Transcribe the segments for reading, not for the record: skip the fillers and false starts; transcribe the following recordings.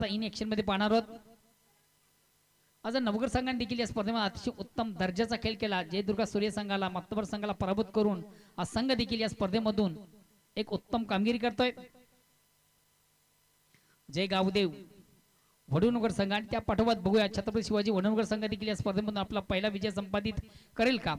आता in action मध्ये पाहणार आहोत. आज नवगर संघाने देखील या स्पर्धेमध्ये अतिशय उत्तम दर्जाचा खेळ केला. जयदुर्गा सूर्य संघाला मातबर संघाला पराभूत करून हा संघ देखील या स्पर्धेमधून एक उत्तम कामगिरी करतोय. जय गावदेव वडूनगर संघ आणि त्या पाठोपाठ बघूया छत्रपती शिवाजी वडूनगर संघ देखील या स्पर्धेमधून आपला पहिला विजय संपादित करेल का.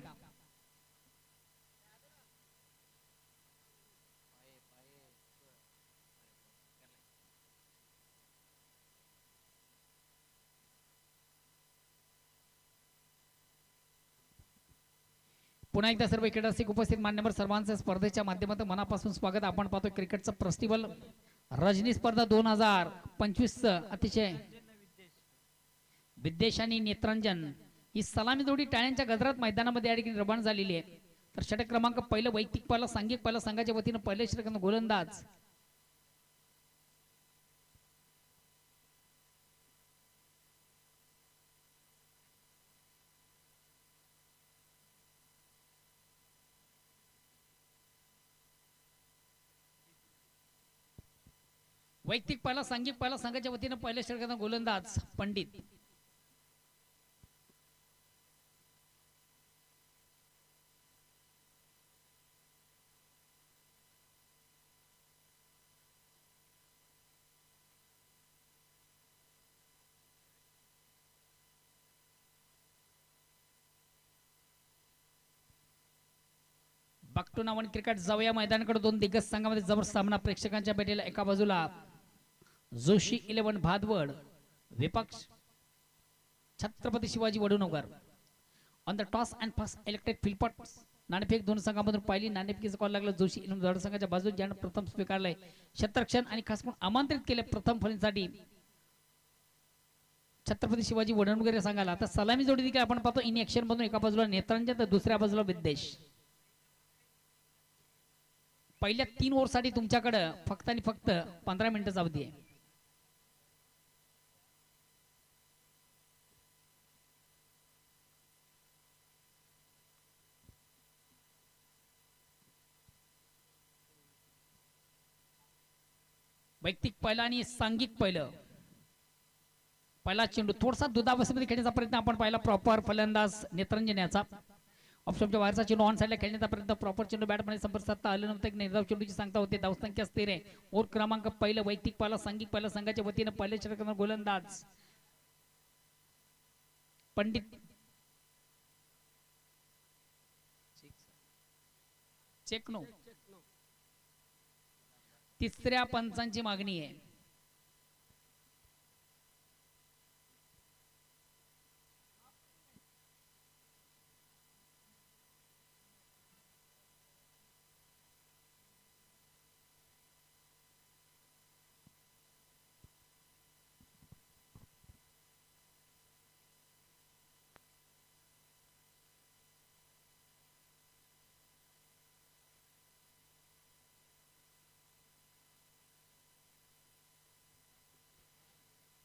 पुन्हा एकदा सर्व क्रीडारसिक उपस्थित मान्यवर सर्वांचं स्पर्धेच्या माध्यमातून मनापासून स्वागत. आपण पाहतो क्रिकेटचं फेस्टिवल रजनी स्पर्धा 2025 अतिशय विद्वेष आणि नेत्रांजन ही सलामी जोडी टाळ्यांच्या गजरात मैदानामध्ये या ठिकाणी रवाना झालेली आहे. तर षटक क्रमांक पहिलं वैयक्तिक पहिला सांघिक पहिला संघाच्या वतीनं पहिले षटक गोलंदाज वैयक्तिक पहिला सांघिक पहिला संघाच्या वतीनं पहिल्या षटकाचा गोलंदाज पंडित. बागटू नावाने क्रिकेट जाऊया मैदानाकडे. दोन दिग्गज संघामध्ये जबर सामना प्रेक्षकांच्या भेटीला. एका बाजूला जोशी 11 भादवड विपक्ष Chhatrapati Shivaji Vadunagar. On the toss and pass elected फिल्पॉट नाणेफेक दोन संघांमधून पहिली नाणेफेकीचा कॉल लागला. जोशी 11 भादवड संघाच्या बाजूने ज्यानं प्रथम स्वीकारलंय क्षेत्ररक्षण आणि खास करून आमंत्रित केले प्रथम फलंदाजीसाठी छत्रपती शिवाजी वडूनगर या संघाला. आता सलामी जोडी देखील आपण पाहतो इन ऍक्शन मधून. एका बाजूला नेत्रांजन तर दुसऱ्या बाजूला विद्वेष. पहिल्या 3 ओव्हरसाठी तुमच्याकडे फक्त आणि फक्त 15 मिनिटं अवधी आहे. वैयक्तिक पहिला आणि सांघिक पहिलं. पहिला चेंडू थोडासा दुधावस्थेमध्ये खेळण्याचा प्रयत्न आपण पाहिला. प्रॉपर फलंदाज नेत्रांजन याचा. ऑप्शनच्या बाहेरचा चेंडू ऑन साईडला खेळण्याचा प्रयत्न. प्रॉपर चेंडू बॅटमध्ये संपर्क साधता आलं नव्हतं. एक निर्धाव चेंडूची सांगता होते. धावसंख्या स्थिर आहे. ओव्हर क्रमांक पहिलं वैयक्तिक पहिला सांघिक पहिला संघाच्या वतीनं पहिल्या षटकाचा गोलंदाज पंडित. चेकनो तिसऱ्या पंचांची मागणी आहे.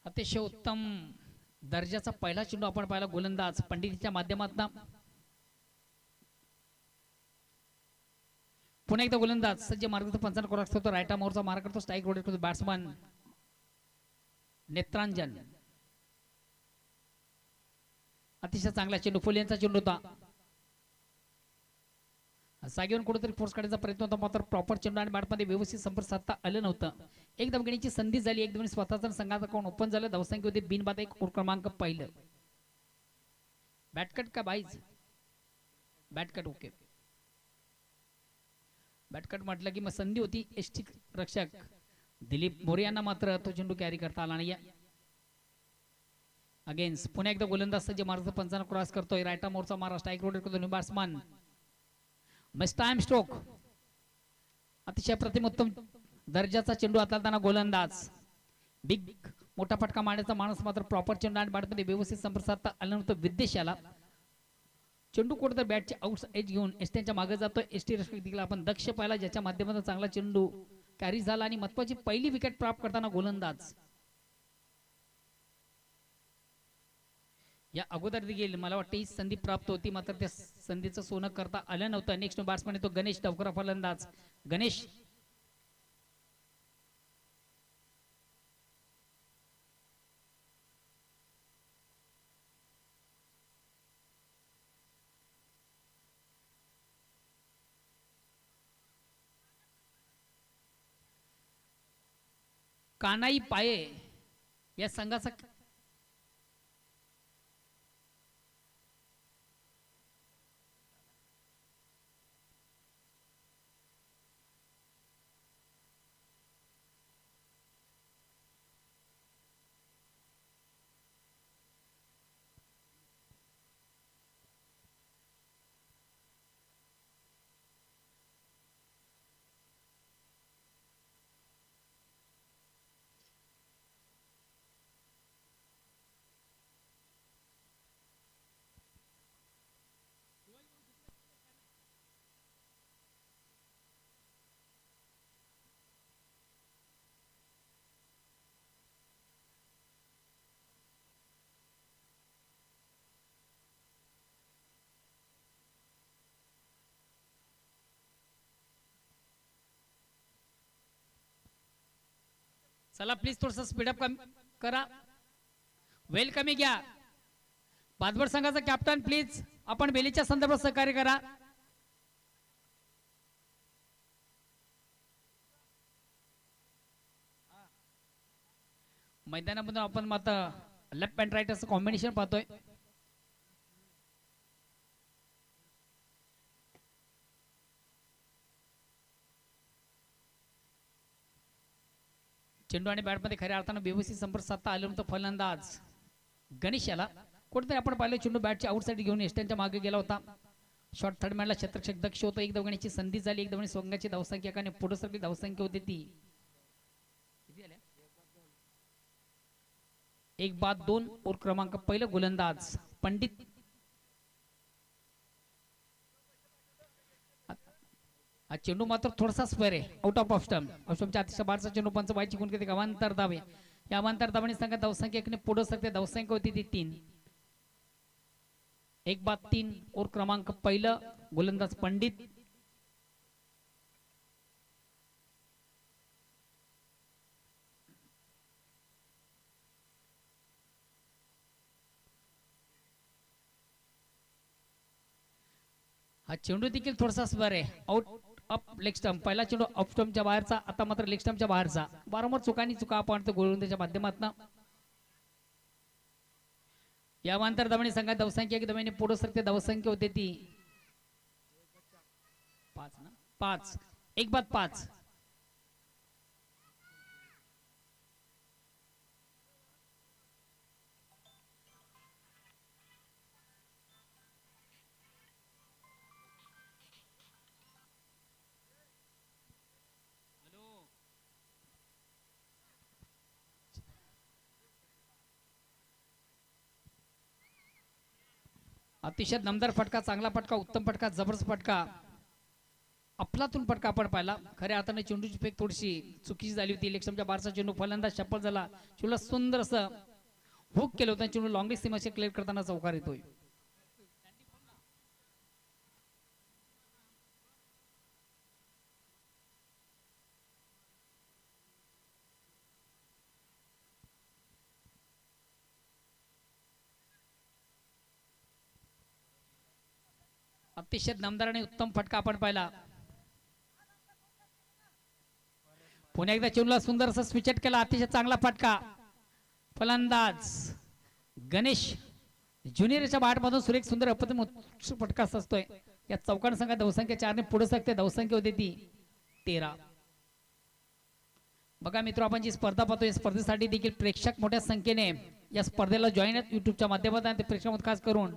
अतिशय उत्तम दर्जाचा पहिला चेंडू आपण पाहिला. गोलंदाज पंडितच्या माध्यमातून. पुन्हा एकदा गोलंदाज सज्ज मार्ग पंचांना क्रॉस करतो. राईटा मोरचा मार करतो. स्ट्राईक रोटेट करतो बॅट्समन नेत्रांजन. अतिशय चांगला चेंडू फुल यांचा चेंडू होता. जागेवरून कुठेतरी फोर्स काढण्याचा प्रयत्न होता मात्र प्रॉपर चेंडू आणि बॅटमध्ये व्यवस्थित संपर्क साधता आलं नव्हतं. एक धावगेण्याची संधी झाली. एक धावने स्वतःचा संघाचा अकाउंट ओपन झालं. धावसंख्या होती बिनबाद 1. ओव्हर क्रमांक पहिलं. बॅटकट का बाईज बॅटकट. ओके बॅटकट म्हटलं की मग संधी होती. एसटी रक्षक दिलीप मोरे यांना मात्र तो चेंडू कॅरी करता आला नाही. अगेन्स्ट पुन्हा एकदा गोलंदाज जे मार्ग पंचांना क्रॉस करतोय. राईटा मोरचा मारा स्ट्राईक रोटेट करतो बॅट्समन टाइम स्ट्रोक. अतिशय प्रतिम उत्तम दर्जाचा चेंडू हाताळताना गोलंदाज बिग मोठा फटका मारण्याचा माणूस मात्र प्रॉपर चेंडू आणि बॅटमध्ये व्यवस्थित संपर्क साधता आला नव्हतं. विद्वेषाला चेंडू कुठे तर बॅटचे आउट एज घेऊन एसटीच्या मागे जातोय. एसटी रक्षक देखील आपण दक्ष पाहिला ज्याच्या माध्यमातून चांगला चेंडू कॅरी झाला आणि महत्वाची पहिली विकेट प्राप्त करताना गोलंदाज. या अगोदर देखील मला वाटतं ही संधी प्राप्त होती मात्र त्या संधीचं सोनं करता आलं नव्हतं. नेक्स्ट बॅट्समन येतो गणेश डावकरा फलंदाज. गणेश कानाई पाये या संघाचा चला प्लीज थोडस स्पीडअप करा. वेल कमी घ्या. बादबड संघाचा कॅप्टन प्लीज आपण बेलीच्या संदर्भात सहकार्य करा. मैदानामधून आपण मात्र लेफ्ट अँड राईट असं कॉम्बिनेशन पाहतोय. चेंडू आणि बॅटमध्ये खऱ्या अर्थानं व्यवस्थित संपर्क साधता आले नव्हतं फलंदाज गणेश याला. कुठेतरी आपण पाहिलं चेंडू बॅटच्या आउटसाइड घेऊन एस्टनच्या मागे गेला होता. शॉर्ट थर्ड मॅनला क्षेत्ररक्षक दक्ष होतो. एक धावण्याची संधी झाली. एक धावणी सोंगाची धावसंख्या एकाने पुढे सरकली धावसंख्या होती ती 1-2 और क्रमांक पहिलं गोलंदाज पंडित हा चेंडू मात्र थोडासा स्क्वेअर आहे आउट ऑफ स्टंप. स्टंपच्या अतिशय बारचा चेंडू पंच व्हायची कोण किती अवांतर धावे. या अवांतर धावांनी संघात धावसंख्या एकाने पुढे सरकते धावसंख्या होती ती 3. 1-3 और क्रमांक पहिलं गोलंदाज पंडित. हा चेंडू देखील थोडासा स्क्वेअर आहे आउट अप लेग स्टंप. पहिला चेंडू ऑफ स्टंपच्या बाहेरचा. आता मात्र लेग स्टंपच्या बाहेरचा. वारंवार चुका आपण गोलंदाजाच्या माध्यमातून या अवांतर धावांनी संघात धावसंख्या एक धावांनी पुढे सरकते धावसंख्या होते ती 5. 1-5. अतिशय दमदार फटका, चांगला फटका, उत्तम फटका, जबरदस्त फटका, अफलातून फटका आपण पाहिला. खऱ्या अर्थाने चेंडूची फेक थोडीशी चुकीची झाली होती. इलेक्शनच्या बारचा चेंडू फलंदाज चप्पल झाला. चेंडूला सुंदर असं हुक केलं होतं. चेंडू लॉंग सीमाशी क्लिअर करताना चौकार येतोय. अतिशय दमदार आणि उत्तम फटका आपण पाहिला. पुन्हा एकदा चेंडूला सुंदर असं स्विचट केला. अतिशय चांगला फटका. फलंदाज गणेश ज्युनियरच्या बॅटमधून सुरेख सुंदर अप्रतिम फटका असतोय. या चौकान संघात धावसंख्या 4 ने पुढे सकते. धावसंख्या होती ती 13. बघा मित्र, आपण जी स्पर्धा पाहतोय स्पर्धेसाठी देखील प्रेक्षक मोठ्या संख्येने या स्पर्धेला जॉईन आहेत. युट्यूबच्या माध्यमातून ते प्रेक्षक खास करून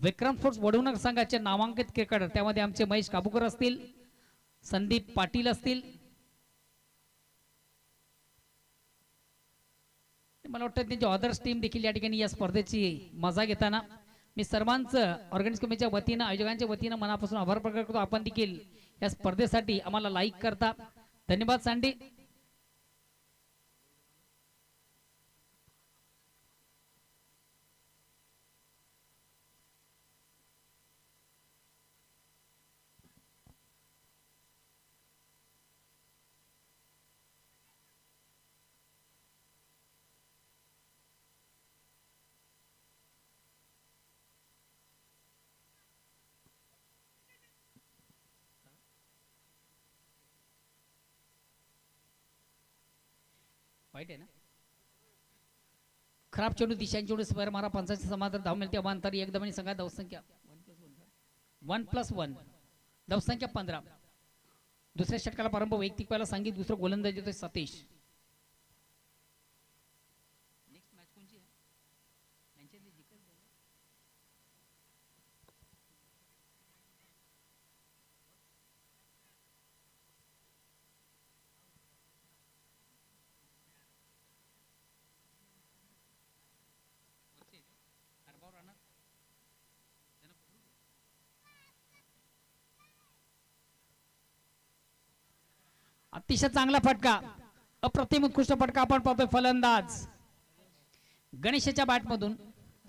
विक्रम स्पोर्ट्स वडवणूक संघाचे नामांकित क्रिकेटर त्यामध्ये आमचे महेश काबूकर असतील, संदीप पाटील असतील, मला वाटतं त्यांची अदर्स टीम देखील या ठिकाणी या स्पर्धेची मजा घेताना मी सर्वांचं ऑर्गनाइज कमिटीच्या वतीनं आयोजकांच्या वतीनं मनापासून आभार प्रकट करतो. आपण देखील या स्पर्धेसाठी आम्हाला लाईक करता. धन्यवाद सांडी. वाईट आहे ना. खराब चेंडू दिशांची चेंडू स्क्वेअर मारा, पंचांची समांतर धाव मिळते अमांतर एकदम आणि संघा धावसंख्या 1+1 धावसंख्या 15. दुसऱ्या षटकाला प्रारंभ वैयक्तिक पहिला सांगित, दुसरं गोलंदाजी होते सतीश. अतिशय चांगला फटका, अप्रतिम उत्कृष्ट फटका आपण पाहतोय. फलंदाज गणेशाच्या बॅटमधून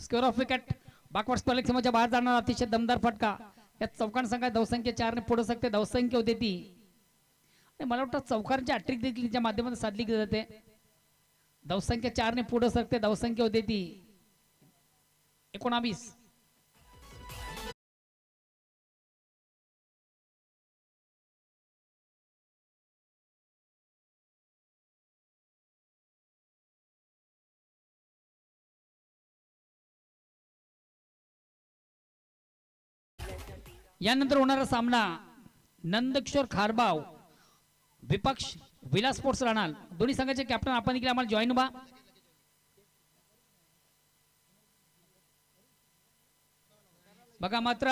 square off wicket backward square समोरच्या बाहेर जाणार अतिशय दमदार फटका. या चौकान संघात धावसंख्या 4 ने पुढे सकते. धावसंख्या होते ती, मला वाटतं चौकांची हॅट्रिक देखील तिच्या माध्यमातून साधली जाते. धावसंख्या 4 ने पुढे सकते. धावसंख्या होते ती 19. यानंतर होणारा सामना नंदकिशोर खारबाव विपक्ष विलास स्पोर्ट्स राहणार. दोन्ही संघाचे कॅप्टन आपण देखील आम्हाला जॉईन व्हा. बघा मात्र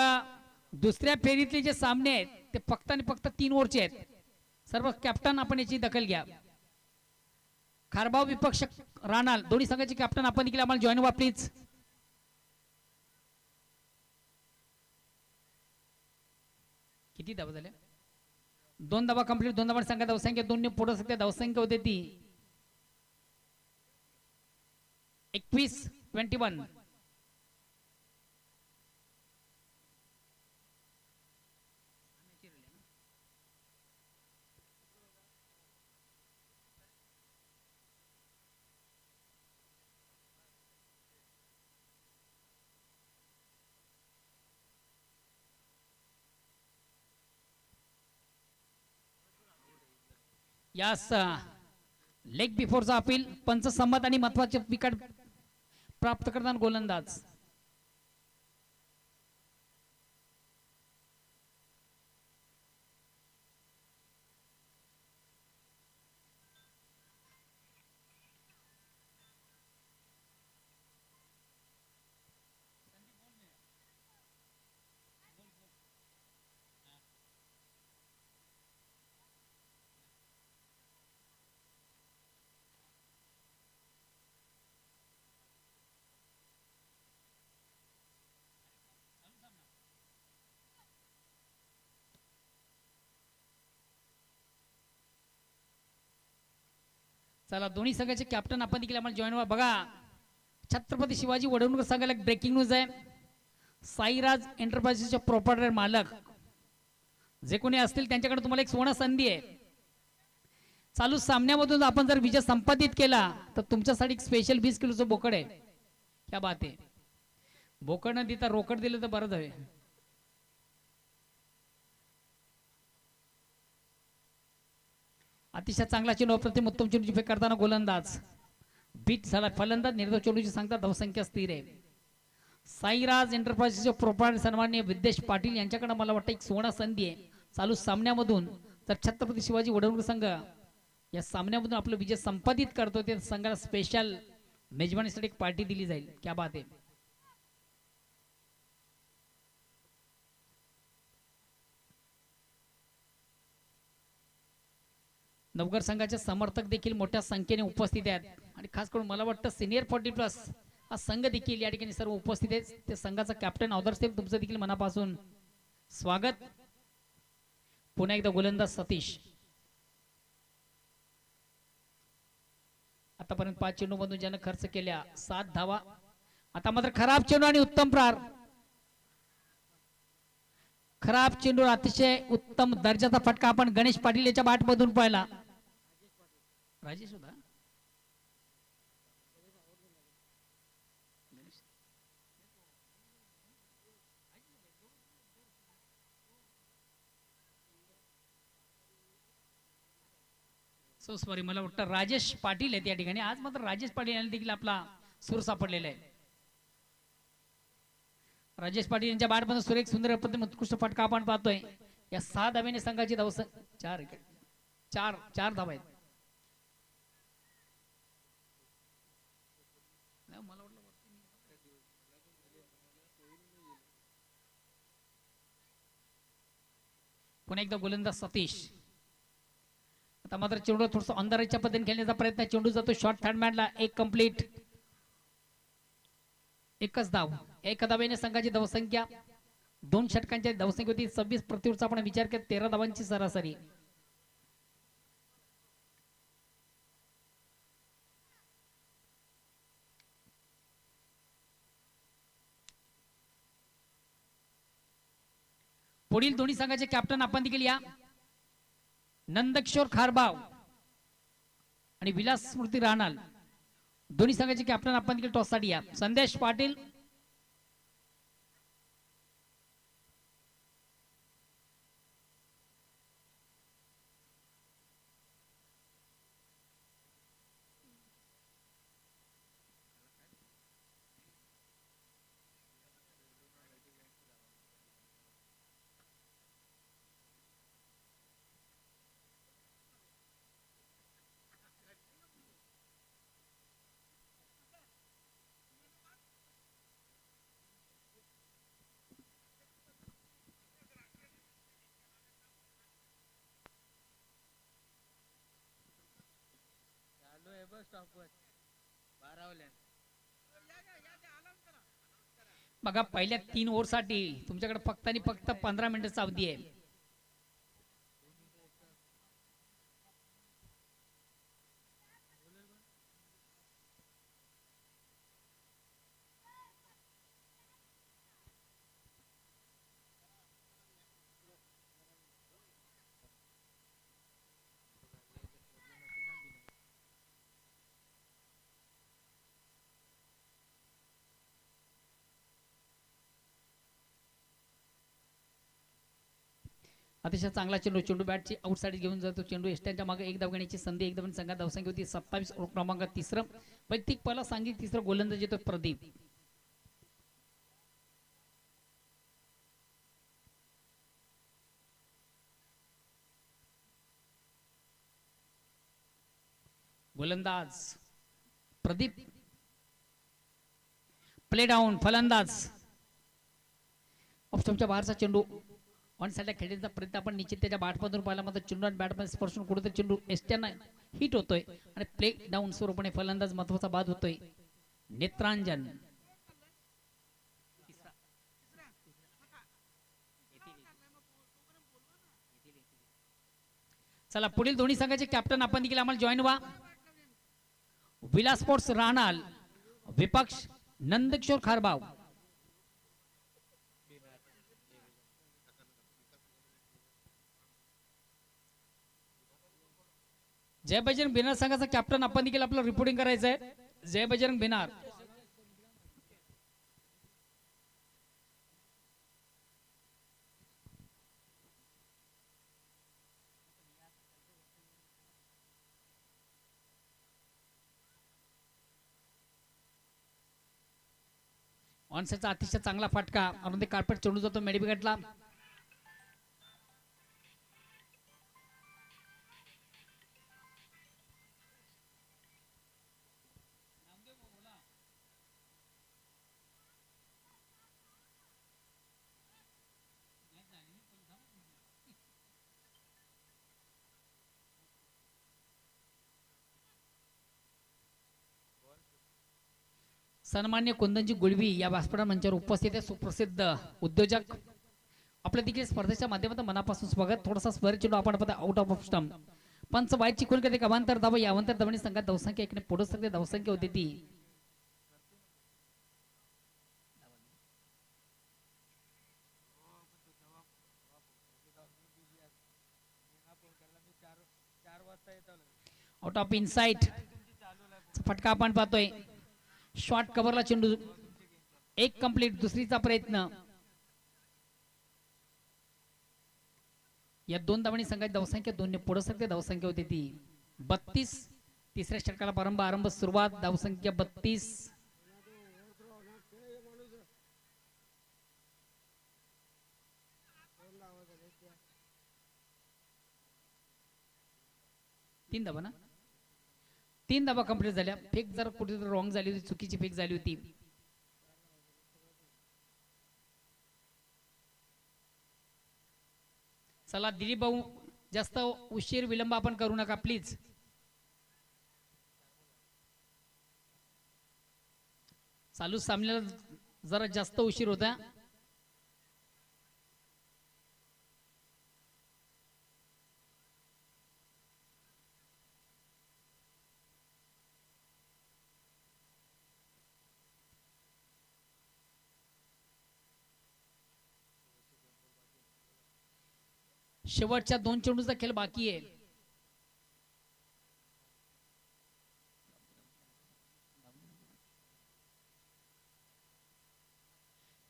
दुसऱ्या फेरीतले जे सामने आहेत ते फक्त आणि फक्त 3 ओव्हरचे आहेत. सर्व कॅप्टन आपण याची दखल घ्या. खारबाव विपक्ष राहणार दोन्ही संघाचे कॅप्टन आपण देखील आम्हाला जॉईन व्हा प्लीज. किती धावा झाल्या? 2 धावा कंप्लीट. 2 धावा संघात धावसंख्या 2 ने पुढे सकते. धावसंख्या होते ती 21-21. यास लेग बिफोरचा अपील पंच संमत आणि महत्वाचे विकेट प्राप्त करताना गोलंदाज चला दोन्ही संघाचे कॅप्टन आपण देखील आम्हाला जॉईन व्हा. बघा छत्रपती शिवाजी वडवणूक संघाला एक ब्रेकिंग न्यूज आहे. साईराज एंटरप्राइजेसचे प्रॉपर्टर मालक जे कोणी असतील त्यांच्याकडे तुम्हाला एक सुवर्ण संधी आहे. चालू सामन्यामधून आपण जर विजय संपादित केला तर तुमच्यासाठी एक स्पेशल 20 किलोचं बोकड आहे. क्या बात आहे. बोकड न देता रोकड दिलं तर बरंच आहे. अतिशय चांगला चेंडू अप्रतिम उत्तम चेंडूची फेक करताना गोलंदाज बीट झाला. फलंदाज निर्धाव चेंडूची सांगता धावसंख्या स्थिर आहे. साईराज एंटरप्राइजेसचे प्रोप्रायटर सन्माननीय विद्येश पाटील यांच्याकडे मला वाटतं एक सुवर्ण संधी आहे. चालू सामन्यामधून जर छत्रपती शिवाजी वडवणूक संघ या सामन्यामधून आपलं विजय संपादित करतो ते संघाला स्पेशल मेजबानीसाठी एक पार्टी दिली जाईल. क्या बात आहे. नवगर संघाचे समर्थक देखील मोठ्या संख्येने उपस्थित आहेत आणि खास करून मला वाटतं सिनियर 40+ हा संघ देखील या ठिकाणी सर्व उपस्थित आहेत. ते संघाचा कॅप्टन ऑदरसेफ तुमचं देखील मनापासून स्वागत. पुन्हा एकदा गोलंदाज सतीश. आतापर्यंत 5 चेंडू मधून ज्यानं खर्च केल्या 7 धावा. आता मात्र खराब चेंडू आणि उत्तम प्रहार. खराब चेंडू अतिशय उत्तम दर्जाचा फटका आपण गणेश पाटील याच्या बॅट मधून पाहिला. राजेश होता सो सॉरी, मला वाटतं राजेश पाटील आहेत या ठिकाणी. आज मात्र राजेश पाटील यांनी देखील आपला सूर सापडलेला आहे. राजेश पाटील यांच्या बॅटमध्ये सुरेख सुंदर पद्धतीने उत्कृष्ट फटका आपण पाहतोय. या 6 धावेने संघाची धाव चार चार धावा आहेत. पुन्हा एकदा गोलंदाज सतीश. आता मात्र चेंडू थोडस अंधाराच्या पद्धतीने खेळण्याचा प्रयत्न. चेंडू जातो शॉर्ट थर्ड मॅनला. एक कंप्लीट, एकच धाव. एका धावेने संघाची धावसंख्या 2 षटकांच्या धावसंख्या होती 26. प्रतिवरचा आपण विचार केला 13 धावांची सरासरी. पुढील दोन्ही संघाचे कॅप्टन आपण देखील या. नंदकिशोर खारबाव आणि विलास स्मृती राणाल दोन्ही संघाचे कॅप्टन आपण देखील टॉस साठी या. संदेश पाटील, बघा पहिल्या 3 ओव्हर साठी तुमच्याकडे फक्त आणि फक्त 15 मिनिटाचा अवधी आहे. अतिशय चांगला चेंडू. चेंडू बॅटची आउटसाइड घेऊन जातो. चेंडू एस्ट्यांच्या मागे एक धाव घेण्याची संधी. एक धाव संघात धावसंख्या होती 27. क्रमांक 3. वैयक्तिक पहिला सांगितलं 3 गोलंदाज येतो प्रदीप. गोलंदाज प्रदीप. प्ले डाऊन फलंदाज. ऑप्शनच्या बाहेरचा चेंडू ऑन साइडला खेळण्याचा प्रयत्न आपण निश्चित त्याच्या बॅटमधून पाहिला. मात्र चेंडू आणि बॅटमध्ये स्पर्शून कुठे चेंडू एस्ट्याना हिट होतोय आणि प्ले डाऊन स्वरूपाने फलंदाज महत्वाचा बाद होतोय. नेत्रांजन चला पुढील दोन्ही संघाचे कॅप्टन आपण देखील आम्हाला जॉईन व्हा. विलास स्पोर्ट्स राहणार विपक्ष नंदकिशोर खारबाव. जय बजरंग बिनार संघाचा कॅप्टन आपण देखील आपलं रिपोर्टिंग करायचं आहे. जय बजरंग बिनार. ऑनसेटचा अतिशय चांगला फटका. अरुंदी कार्पेट चेंडू जातो मेडीबिगटला. सन्मान्य कुंदनजी गुळवी या व्यासपीठ मंचावर उपस्थित आहे. सुप्रसिद्ध उद्योजक आपल्या देखील स्पर्धेच्या माध्यमातून मनापासून स्वागत. थोडासा स्वर चेंडू आपण पता आउट ऑफ स्टंप. पंच वाईट चिकून करते अवांतर धाव. या अवांतर धावणी संघात धावसंख्या एकने पुढे सगळे धावसंख्या होती ती आउट ऑफ इनसाइट फटका आपण पाहतोय. शॉर्ट कव्हरला चेंडू. एक कंप्लीट. दुसरीचा प्रयत्न. या 2 धावांनी संघाची धावसंख्या 2 ने पुढे सरते धावसंख्या होती ती 32. तिसऱ्या षटकाला आरंभ सुरुवात धावसंख्या 32. तीन धावा कंप्लीट झाल्या. फेक जर कुठेतरी रॉंग झाली होती, चुकीची फेक झाली होती. चला दिलीप भाऊ, जास्त उशीर विलंब आपण करू नका प्लीज. चालू सामन्याला जरा जास्त उशीर होता. शेवटच्या 2 चेंडूचा खेळ बाकी आहे.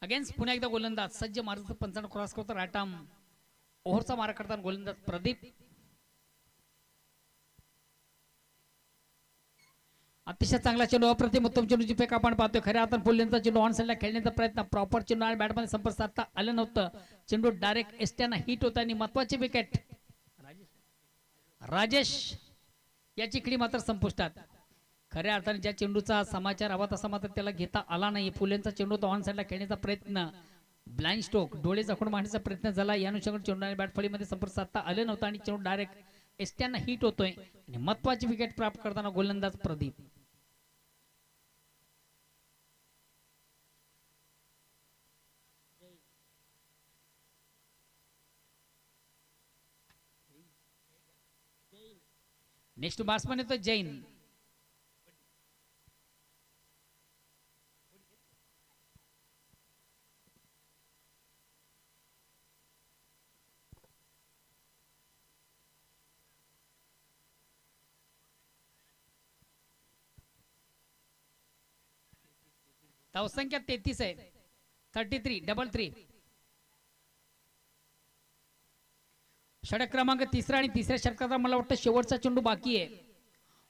अगेन्स्ट पुन्हा एकदा गोलंदाज सज्ज मारत 55 क्रॉस करतो राटाम. ओव्हरचा मारा करताना गोलंदाज प्रदीप. अतिशय चांगला चेंडू, अप्रतिम उत्तम चेंडूची फेक आपण पाहतोय. खऱ्या हाताने फुललेंचा चेंडू ऑन साइडला खेळण्याचा प्रयत्न, प्रॉपर चेंडू आणि बॅटमध्ये संपर्क साधता आलं नव्हतं. चेंडू डायरेक्ट एस्ट्याना हिट होता आणि महत्वाची विकेट राजेश याची खिडी मात्र संपुष्टात. खऱ्या अर्थाने ज्या चेंडूचा समाचार हवा तसा मात्र त्याला घेता आला नाही. फुलेंचा चेंडू तो ऑन साइडला खेळण्याचा प्रयत्न, ब्लाइंड स्ट्रोक, डोळे झाकून मारण्याचा प्रयत्न झाला. या अनुषंगाने चेंडू आणि बॅट फळीमध्ये संपर्क साधता आलं नव्हतं आणि चेंडू डायरेक्ट एस्ट्याना हिट होतोय आणि महत्वाची विकेट प्राप्त करताना गोलंदाज प्रदीप. नेक्स्ट बॅट्समन येतो जैन. धावसंख्या 33 आहे. 33 डबल 3. षटक क्रमांक 3 आणि तिसऱ्या षटकाचा मला वाटतं शेवटचा चेंडू बाकी आहे.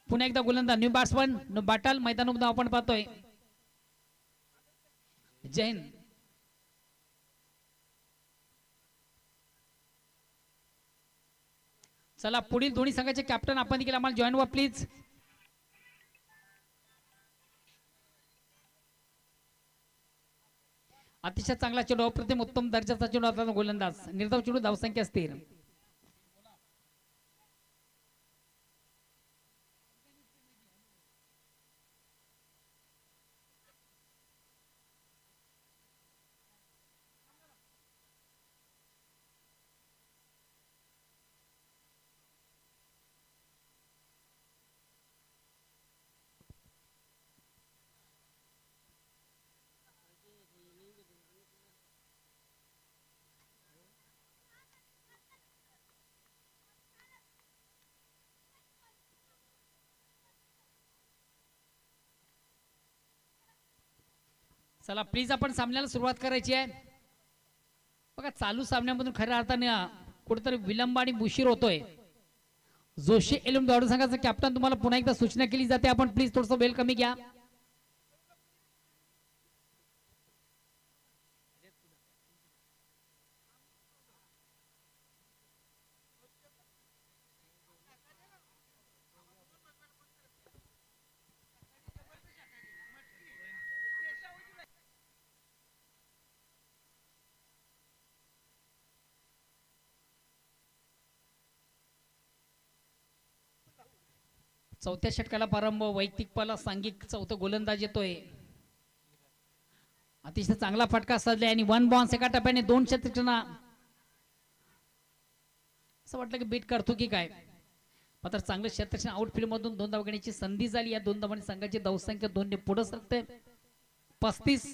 पुन्हा एकदा गोलंदाज न्यू बॅट्समन नो बाटाल मैदानामध्ये आपण पाहतोय जैन. चला पुढील दोन्ही संघाचे कॅप्टन आपण देखील आम्हाला जॉईन व्हा प्लीज. अतिशय चांगला चेंडू, अप्रतिम उत्तम दर्जाचा चेंडू असताना गोलंदाज. निर्धाव चेंडू, धावसंख्या स्थिर. चला प्लीज आपण सामन्याला सुरुवात करायची आहे. बघा चालू सामन्यामधून खऱ्या अर्थाने कुठेतरी विलंब आणि उशीर होतोय. जोशी एलुम दौड संघाचा कॅप्टन तुम्हाला पुन्हा एकदा सूचना केली जाते, आपण प्लीज थोडस वेल कमी घ्या. चौथ्या षटकाला प्रारंभ, वैयक्तिक पाला सांघिक चौथं गोलंदाज येतोय. अतिशय चांगला फटका साधलाय आणि 1 बॉन्स एका टप्प्याने 2 षटकांना असं वाटलं की बीट करतो की काय, मात्र चांगलं क्षेत्ररक्षण आउटफील्ड मधून 2 धावा घेण्याची संधी झाली. या 2 धावांनी संघाची धावसंख्या 2 ने पुढे सरकते 35.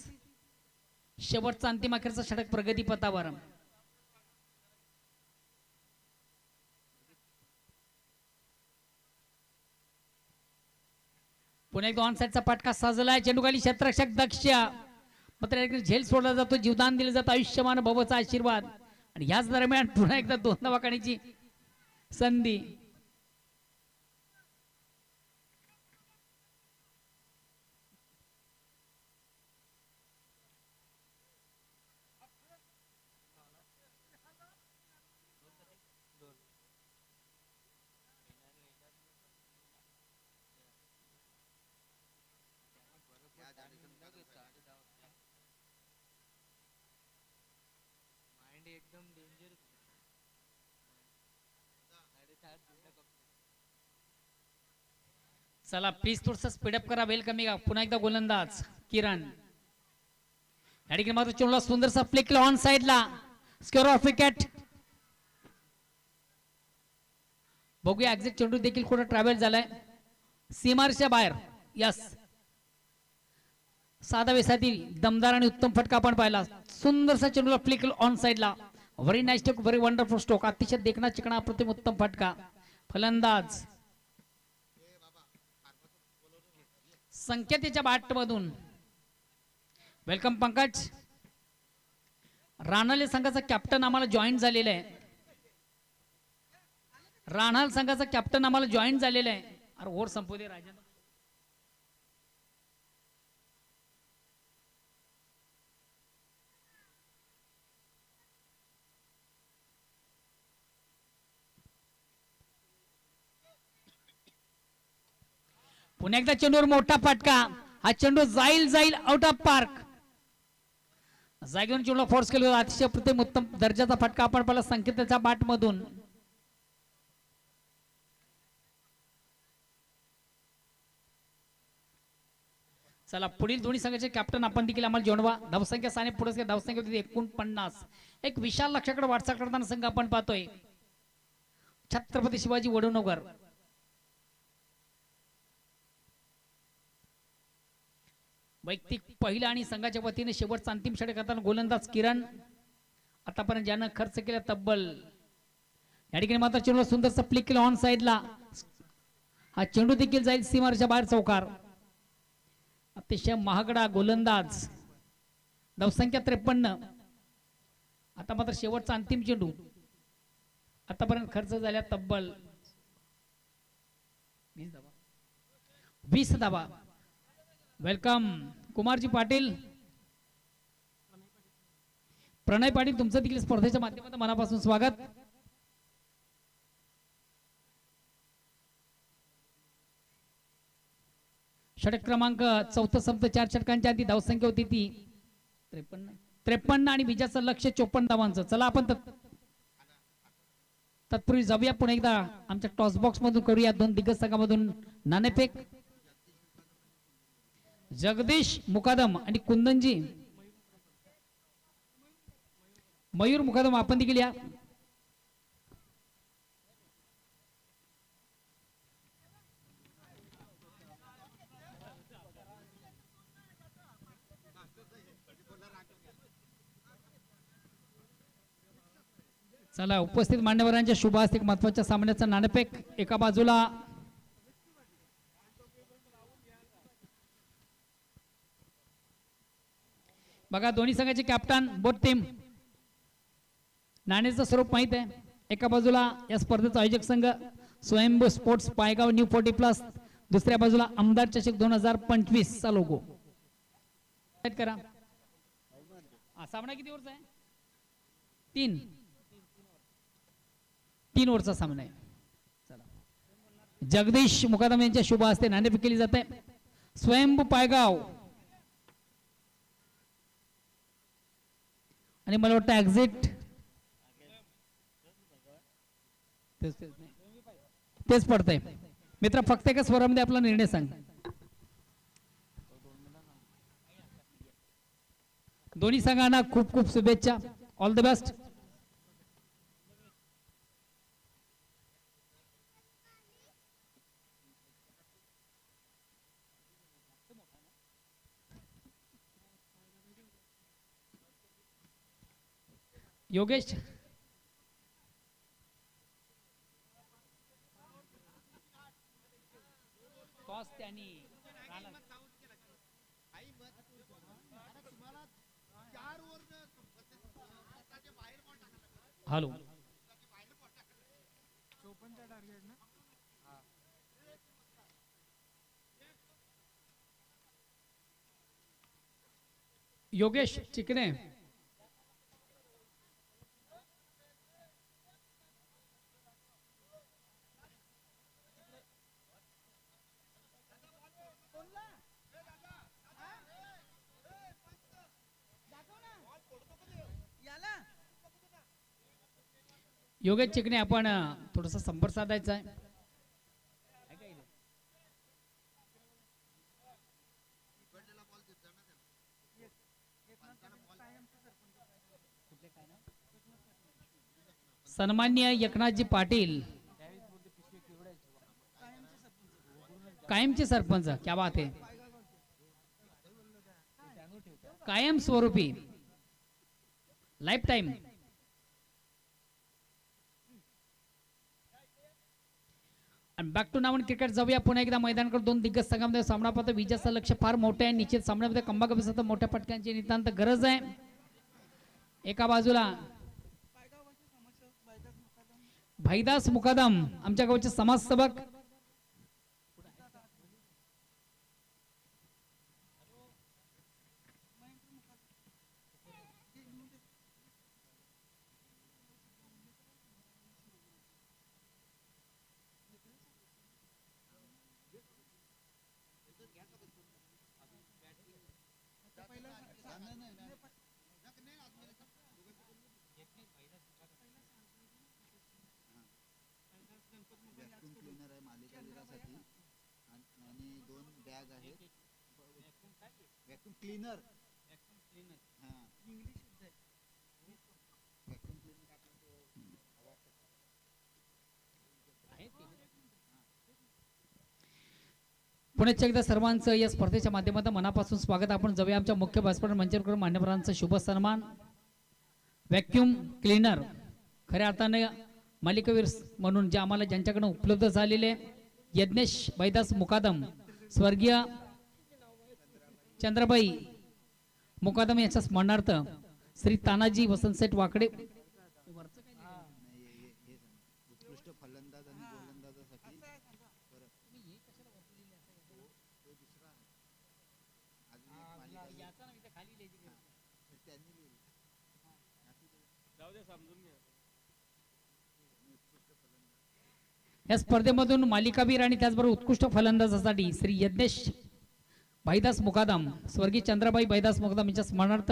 शेवटचा अंतिम अखेरचा षटक प्रगती पथावर. पुन्हा एकदा ऑन साइडचा फटका साजलाय. चेंडू खाली क्षेत्ररक्षक दक्ष, मात्र झेल सोडला जातो, जीवदान दिलं जातं, आयुष्यमान भवचा आशीर्वाद. आणि याच दरम्यान पुन्हा एकदा 2 धावा काढण्याची संधी. चला प्लीज थोडस स्पीडअप करा, वेल कमी का. पुन्हा एकदा गोलंदाज किरण या ठिकाणी मात्र चेंडूला सुंदरसा प्ले केला ऑन साइडला. Square off wicket. बघूया एक्झॅक्ट चेंडू देखील कुठे ट्रॅव्हल झालाय सीमारच्या बाहेर. यस, साधा वेसातील दमदार आणि उत्तम फटका आपण पाहिला. सुंदरसा चेंडूला प्ले केला ऑन साइडला. Very nice stroke, very wonderful stroke. अतिशय देखणा चिकणा अप्रतिम उत्तम फटका. फलंदाज संकेतीच्या बॅट मधून वेलकम पंकज. राणाले संघाचा कॅप्टन आम्हाला जॉईन झालेला आहे. राणाल संघाचा कॅप्टन आम्हाला जॉईन झालेला आहे. अरे ओव्हर संपू दे राजा. पुन्हा एकदा चेंडूवर मोठा फटका. हा चेंडू जाईल जाईल आउट ऑफ पार्क. जागेवरून चेंडूला फोर्स केला. अतिशय प्रतिम उत्तम दर्जाचा फटका आपण पाहिला संकेताच्या बॅट मधून. चला पुढील दोन्ही संघाचे कॅप्टन आपण देखील आम्हाला जोडवा. धावसंख्या साने पुढे धावसंख्या होती 49. एक विशाल लक्ष्याकडे वाटचाल करताना संघ आपण पाहतोय छत्रपती शिवाजी वडोनगर. वैयक्तिक पहिला आणि संघाच्या वतीने शेवटचा अंतिम षटक करताना गोलंदाज किरण आतापर्यंत ज्यानं खर्च केला तब्बल. या ठिकाणी मात्र चेंडूला सुंदरसा प्ले केला ऑन साइडला. हा चेंडू देखील जाईल सीमारच्या बाहेर चौकार. अतिशय महागडा गोलंदाज. धावसंख्या 53. आता मात्र शेवटचा अंतिम चेंडू. आतापर्यंत खर्च झाल्या तब्बल 20 धावा. वेलकम कुमारजी पाटील, प्रणय पाटील, तुमचं देखील स्पर्धेच्या माध्यमातून मनापासून स्वागत. षटक क्रमांक 4 संपत 4 षटकांच्या आधी धावसंख्या होती ती 53 आणि विजयाचं लक्ष 54 धावांचं. चला आपण तत्पूर्वी जाऊया पुन्हा एकदा आमच्या टॉस बॉक्स मधून करूया दोन दिग्गज संघामधून नाणेफेक. जगदीश मुकादम आणि कुंदनजी मयूर मुकादम आपण देखील या. चला उपस्थित मान्यवरांच्या शुभ हस्ते महत्वाच्या सामन्याचा नाणेफेक. एका बाजूला बघा दोन्ही संघाचे कॅप्टन बोथ टीम. नाण्याचं स्वरूप माहित आहे. एका बाजूला या स्पर्धेचा आयोजक संघ स्वयंभू स्पोर्ट्स पायगाव न्यू 40+. दुसऱ्या बाजूला आमदार चषक 2025 चा लोगो. करा सामना किती ओव्हरचा आहे? 3 ओव्हरचा सामना आहे. जगदीश मुकादम यांच्या शुभ हस्ते नाणेफेक केली जाते. स्वयंभू पायगाव आणि मला वाटतं एक्झिट तेच पडतंय. मित्र फक्त एका स्वरामध्ये आपला निर्णय सांग. दोन्ही संघांना खूप खूप शुभेच्छा. All the best. Yogesh hello Yogesh चिकने योगेश चिकणे आपण थोडासा संपर्क साधायचा आहे. सन्माननीय एकनाथजी पाटील कायमचे सरपंच, क्या बात है, कायम स्वरूपी लाईफ टाइम. बॅक टू नावन क्रिकेट जाऊया पुन्हा एकदा मैदानाकडे. दोन दिग्गज संघामध्ये सामना पाहतो. विजयाचं लक्ष फार मोठं आहे. निश्चित सामन्यामध्ये कंबाक अभिसत मोठ्या पटक्यांची नितांत गरज आहे. एका बाजूला भाईदास मुकादम आमच्या गावचे समाजसेवक, वॅक्यूम क्लीनर आहे मालिकावीरासाठी आणि 2 बॅग आहेत. वॅक्यूम क्लीनर हां इंग्लिश शब्द आहे. वॅक्यूम क्लीनर पुण्याच्या एकदा सर्वांचं या स्पर्धेच्या माध्यमातून मनापासून स्वागत. आपण जाऊया आमच्या मुख्य व्यासपीठावर मंचावर मान्यवरांचा शुभ सन्मान. व्हॅक्यूम क्लीनर खऱ्या अर्थाने मालिकावीर म्हणून जे आम्हाला ज्यांच्याकडून उपलब्ध झालेले यज्ञेश बैदास मुकादम, स्वर्गीय चंद्रबाई मुकादम यांच्या स्मरणार्थ श्री तानाजी वसंतसेठ वाकडे उत्कृष्ट फलंदाज आणि गोलंदाजासाठी या स्पर्धेमधून मालिकावीर आणि त्याचबरोबर उत्कृष्ट फलंदाजासाठी श्री यज्ञेश भाईदास मुकादम, स्वर्गीय चंद्रबाई भाईदास मुकादम यांच्या स्मरणार्थ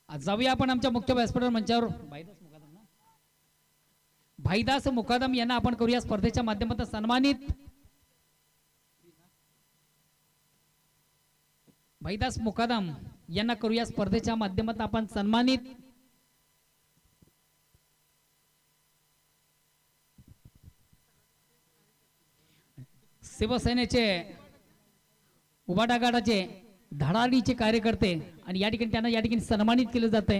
जाऊया आपण आमच्या मुख्य व्यासपीठावर मंचावर. भाईदास मुकादम यांना आपण करूया स्पर्धेच्या माध्यमातून सन्मानित. भाईदास मुकादम यांना करूया स्पर्धेच्या माध्यमातून आपण सन्मानित. शिवसेनेचे उभाटा गटाचे धडाडीचे कार्यकर्ते आणि या ठिकाणी त्यांना या ठिकाणी सन्मानित केले जाते.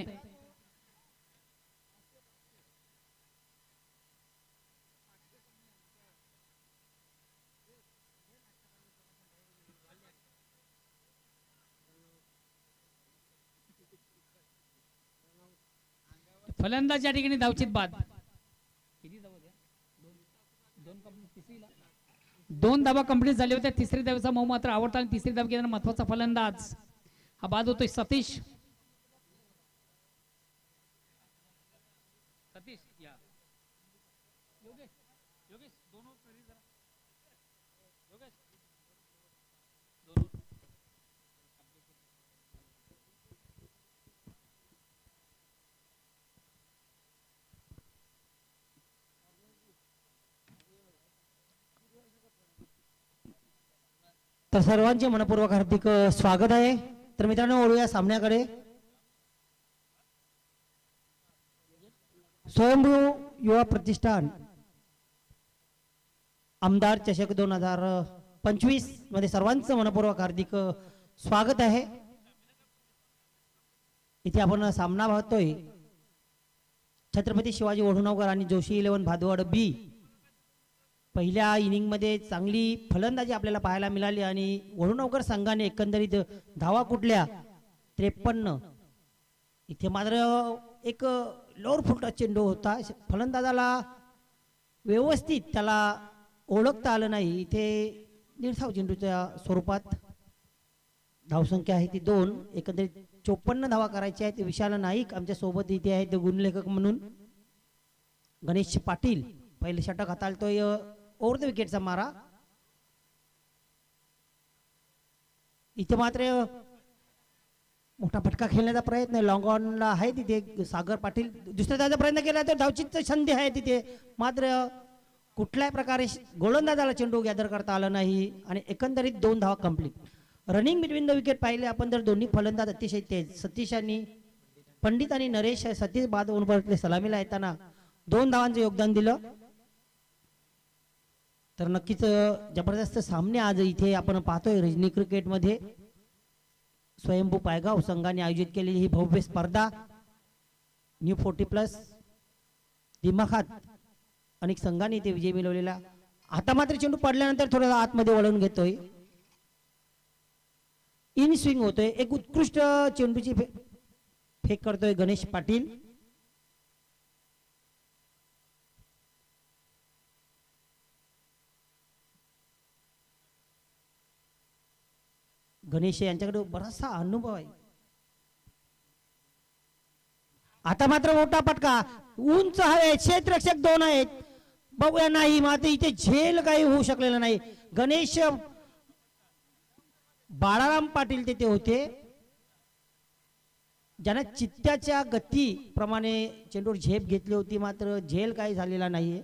फलंदाज या ठिकाणी धावचित बाद. दोन धावा कंप्लीट झाले होते. तिसरी धावेचा मऊ मात्र आवडता आणि तिसरी धाव घेताना महत्वाचा फलंदाज हा बाद होतोय सतीश. तर सर्वांचे मनपूर्वक हार्दिक स्वागत आहे. तर मित्रांनो वळूया सामन्याकडे. स्वयंभू युवा प्रतिष्ठान आमदार चषक 2025 मध्ये सर्वांचं मनपूर्वक हार्दिक स्वागत आहे. इथे आपण सामना पाहतोय छत्रपती शिवाजी वढुणवकर आणि जोशी 11 भादवड बी. पहिल्या इनिंग मध्ये चांगली फलंदाजी आपल्याला पाहायला मिळाली आणि वढुणवकर संघाने एकंदरीत धावा कुठल्या 53. इथे मात्र एक लोअर फुलटा चेंडू होता. फलंदाजाला व्यवस्थित त्याला ओळखता आलं नाही. इथे निर्धाव चेंडूच्या स्वरूपात धावसंख्या आहे ती 2. एकंदरीत 54 धावा करायच्या आहेत. विशाल नाईक आमच्या सोबत इथे आहेत गुणलेखक म्हणून. गणेश पाटील पहिले षटक हाताळतोय, ओव्हर द विकेटचा मारा. इथे मात्र मोठा फटका खेळण्याचा प्रयत्न आहे, लॉंग ऑनला आहे तिथे सागर पाटील. दुसऱ्या धावाचा प्रयत्न केला तर धावचीत संधी आहे तिथे, मात्र कुठल्याही प्रकारे गोलंदाजाला चेंडू गॅदर करता आला नाही आणि एकंदरीत 2 धावा complete. Running between the wicket पाहिले आपण तर दोन्ही फलंदाज अतिशय तेज. सतीश आणि पंडित आणि नरेश सतीश बाद ओव्हरले सलामीला येताना 2 धावांचं योगदान दिलं. तर नक्कीच जबरदस्त सामने आज इथे आपण पाहतोय. रजनी क्रिकेटमध्ये स्वयंभू पायगाव संघाने आयोजित केलेली ही भव्य स्पर्धा न्यू 40+ दिमाखात अनेक संघांनी इथे विजय मिळवलेला. आता मात्र चेंडू पडल्यानंतर थोडा आतमध्ये वळून घेतोय, इन स्विंग होतोय. एक उत्कृष्ट चेंडूची फेक करतोय गणेश पाटील. गणेश यांच्याकडे बराचसा अनुभव आहे. आता मात्र मोठा फटका, उंच हवे, क्षेत्ररक्षक 2 आहेत, बघूया. नाही मात्र इथे झेल काही होऊ शकलेलं नाही. गणेश बाळाराम पाटील तिथे होते, ज्यांना चित्त्याच्या गती प्रमाणे चेंडूवर झेप घेतली होती, मात्र झेल काही झालेला नाहीये.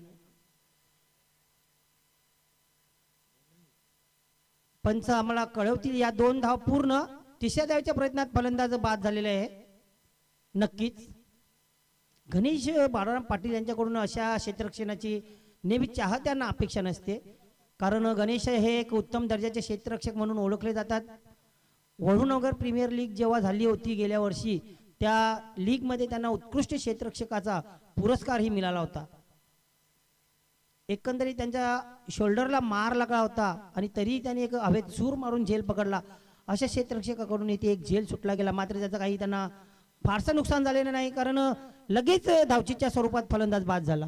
पंच आम्हाला कळवतील या 2 धाव पूर्ण. तिसऱ्या धावेच्या प्रयत्नात फलंदाज बाद झालेले आहे. नक्कीच गणेश बाळाराम पाटील यांच्याकडून अशा क्षेत्ररक्षणाची नेहमी चाहत्यांना अपेक्षा नसते, कारण गणेश हे एक उत्तम दर्जाचे क्षेत्ररक्षक म्हणून ओळखले जातात. वडूनगर प्रीमियर लीग जेव्हा झाली होती गेल्या वर्षी, त्या लीगमध्ये त्यांना उत्कृष्ट क्षेत्ररक्षकाचा पुरस्कारही मिळाला होता. एकंदरीत त्यांच्या शोल्डरला मार लागला होता आणि तरी त्यांनी एक हवेत सूर मारून झेल पकडला. अशा क्षेत्ररक्षकाकडून इथे एक झेल सुटला गेला, मात्र त्याचं काही त्यांना फारसं नुकसान झालेलं नाही, कारण लगेच धावचीच्या स्वरूपात फलंदाज बाद झाला.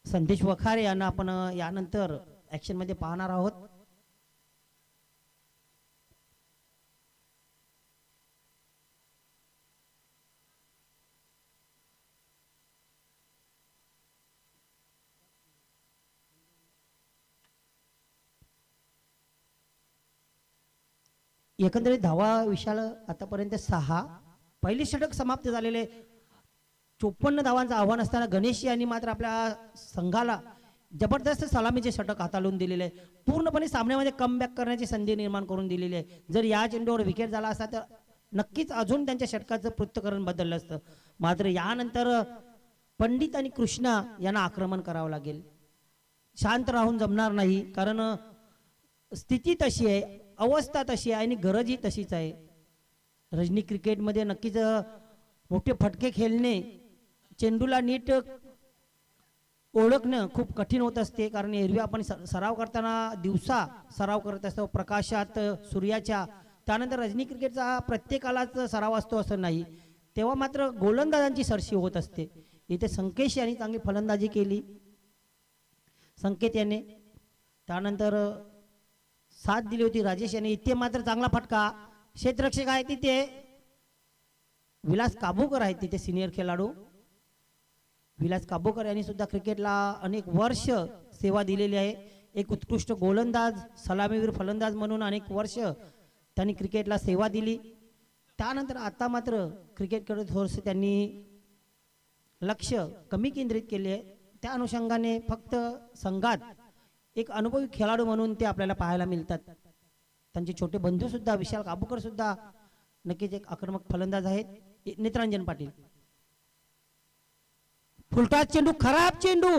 संदेश वखारे यांना आपण यानंतर ऍक्शन मध्ये पाहणार आहोत. एकंदरीत धावा विशाल आतापर्यंत 6. पहिले षटक समाप्त झालेले. 54 धावांचं आव्हान असताना गणेश यांनी मात्र आपल्या संघाला जबरदस्त सलामीचे षटक हाताळून दिलेले आहे. पूर्णपणे सामन्यामध्ये कमबॅक करण्याची संधी निर्माण करून दिलेली आहे. जर या चेंडूवर विकेट झाला असता तर नक्कीच अजून त्यांच्या षटकाचं पृथक्करण बदललं असतं, मात्र यानंतर पंडित आणि कृष्णा यांना आक्रमण करावं लागेल. शांत राहून जमणार नाही, कारण स्थिती तशी आहे, अवस्था तशी आहे आणि गरजही तशीच आहे. रजनी क्रिकेटमध्ये नक्कीच मोठे फटके खेळणे, चेंडूला नीट ओळखणं खूप कठीण होत असते, कारण एरवी आपण सराव करताना दिवसा सराव करत असतो प्रकाशात सूर्याच्या. त्यानंतर रजनी क्रिकेटचा प्रत्येकालाच सराव असतो असं नाही, तेव्हा मात्र गोलंदाजांची सरशी होत असते. इथे संकेश यांनी चांगली फलंदाजी केली, संकेत याने. त्यानंतर साथ दिली होती राजेश यांनी. इथे मात्र चांगला फटका. क्षेत्ररक्षक आहे तिथे विलास काबूकर आहेत, तिथे सिनियर खेळाडू विलास काबूकर यांनी सुद्धा क्रिकेटला अनेक वर्ष सेवा दिलेली आहे. एक उत्कृष्ट गोलंदाज, सलामीवीर फलंदाज म्हणून अनेक वर्ष त्यांनी क्रिकेटला सेवा दिली. त्यानंतर आता मात्र क्रिकेटकडे थोडंसं त्यांनी लक्ष कमी केंद्रित केले आहे. त्या अनुषंगाने फक्त संघात एक अनुभवी खेळाडू म्हणून ते आपल्याला पाहायला मिळतात. त्यांचे छोटे बंधू सुद्धा विशाल काबूकर सुद्धा नक्कीच एक आक्रमक फलंदाज आहेत. नेत्रांजन पाटील. फुलटाच चेंडू, खराब चेंडू.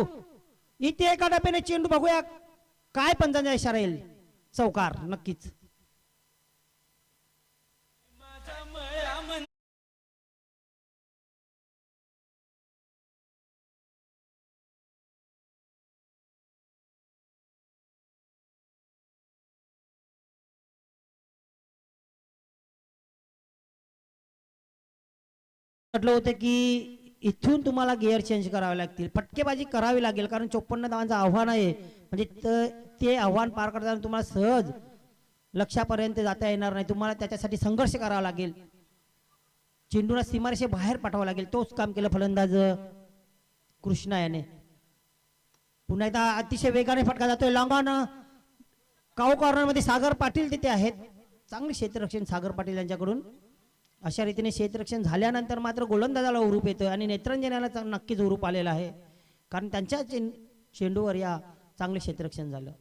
इथे एका डब्याने चेंडू, बघूया काय पंचांचा इशारा येईल. चौकार नक्कीच. म्हटलं होतं की इथून तुम्हाला गिअर चेंज करावे लागतील, फटकेबाजी करावी लागेल, कारण 54 धावांचं आव्हान आहे. म्हणजे ते आव्हान पार करताना तुम्हाला सहज लक्ष्यापर्यंत जाता येणार नाही, तुम्हाला त्याच्यासाठी संघर्ष करावा लागेल, चेंडूला सीमारेषे बाहेर पाठवावं लागेल. तोच काम केलं फलंदाज कृष्णा याने. पुन्हा एकदा अतिशय वेगाने फटका जातोय लॉंग ऑन. काऊ कॉर्नर मध्ये सागर पाटील तिथे आहेत. चांगले क्षेत्ररक्षण सागर पाटील यांच्याकडून. अशा रीतीने क्षेत्ररक्षण झाल्यानंतर मात्र गोलंदाजाला हुरूप येतोय आणि नेत्रंजन याला नक्कीच हुरूप आलेला आहे, कारण त्यांच्या चेंडूवर या चांगले क्षेत्ररक्षण झालं.